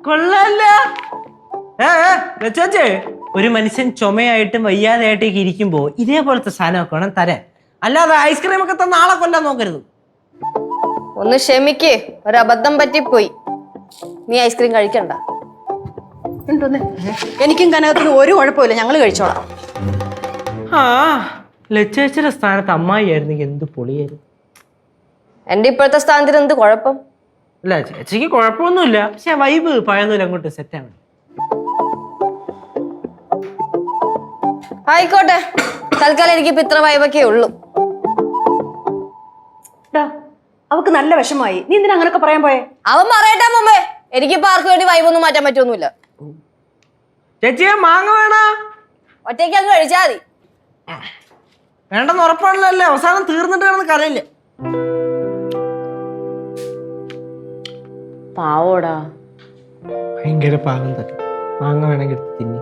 കൊള്ളല്ല. ചേച്ചേ, ഒരു മനുഷ്യൻ ചുമയായിട്ടും വയ്യാതെയായിട്ടേക്ക് ഇരിക്കുമ്പോ ഇതേപോലത്തെ സാധനമൊക്കെ വേണം തരാൻ. അല്ലാതെ ഐസ്ക്രീം ഒക്കെ തന്ന ആളെ കൊല്ലാൻ നോക്കരുത്. ഒന്ന് ക്ഷമിക്ക്, ഒരബദ്ധം പറ്റിപ്പോയി. നീ ഐസ്ക്രീം കഴിക്കണ്ട. ഉണ്ടോന്നേ, എനിക്കും കനകത്തിന് ഒരു കുഴപ്പമില്ല, ഞങ്ങൾ കഴിച്ചോളാം. ആ ലച്ചേച്ചിയുടെ സ്ഥാനത്ത് അമ്മായി ആയിരുന്നെങ്കിൽ എന്ത് പൊളിയായിരുന്നു. എന്റെ ഇപ്പോഴത്തെ സ്ഥാനത്തിന് എന്ത് കുഴപ്പം? അല്ല, ചേച്ചിക്ക് കുഴപ്പമൊന്നുമില്ല, പക്ഷെ വൈബ് പഴയതുപോലെ അങ്ങോട്ട് സെറ്റ് ആവണം. ആയിക്കോട്ടെ, തൽക്കാലം എനിക്ക് ഇത്ര വൈബൊക്കെ ഉള്ളൂ. അവക്ക് നല്ല വിഷമായി. നീ എന്തിനാ അങ്ങനൊക്കെ പറയാൻ പോയെ? അവൻ പറയട്ടെ മുമ്പേ. എനിക്കിപ്പോ ആർക്ക് വേണ്ടി വൈബൊന്നും മാറ്റാൻ പറ്റൊന്നുമില്ല. ചേച്ചിയെ മാങ്ങ വേണ? ഒറ്റയ്ക്ക് അങ്ങ് കഴിച്ചാ മതി. വേണ്ടെന്ന് ഉറപ്പാണല്ലോ, അവസാനം തീർന്നിട്ട് വേണമെന്ന് കരയില്ല. പാവോടാ, ഭയങ്കര പാകം തന്നെ. മാങ്ങ വേണമെങ്കിൽ തിന്നി.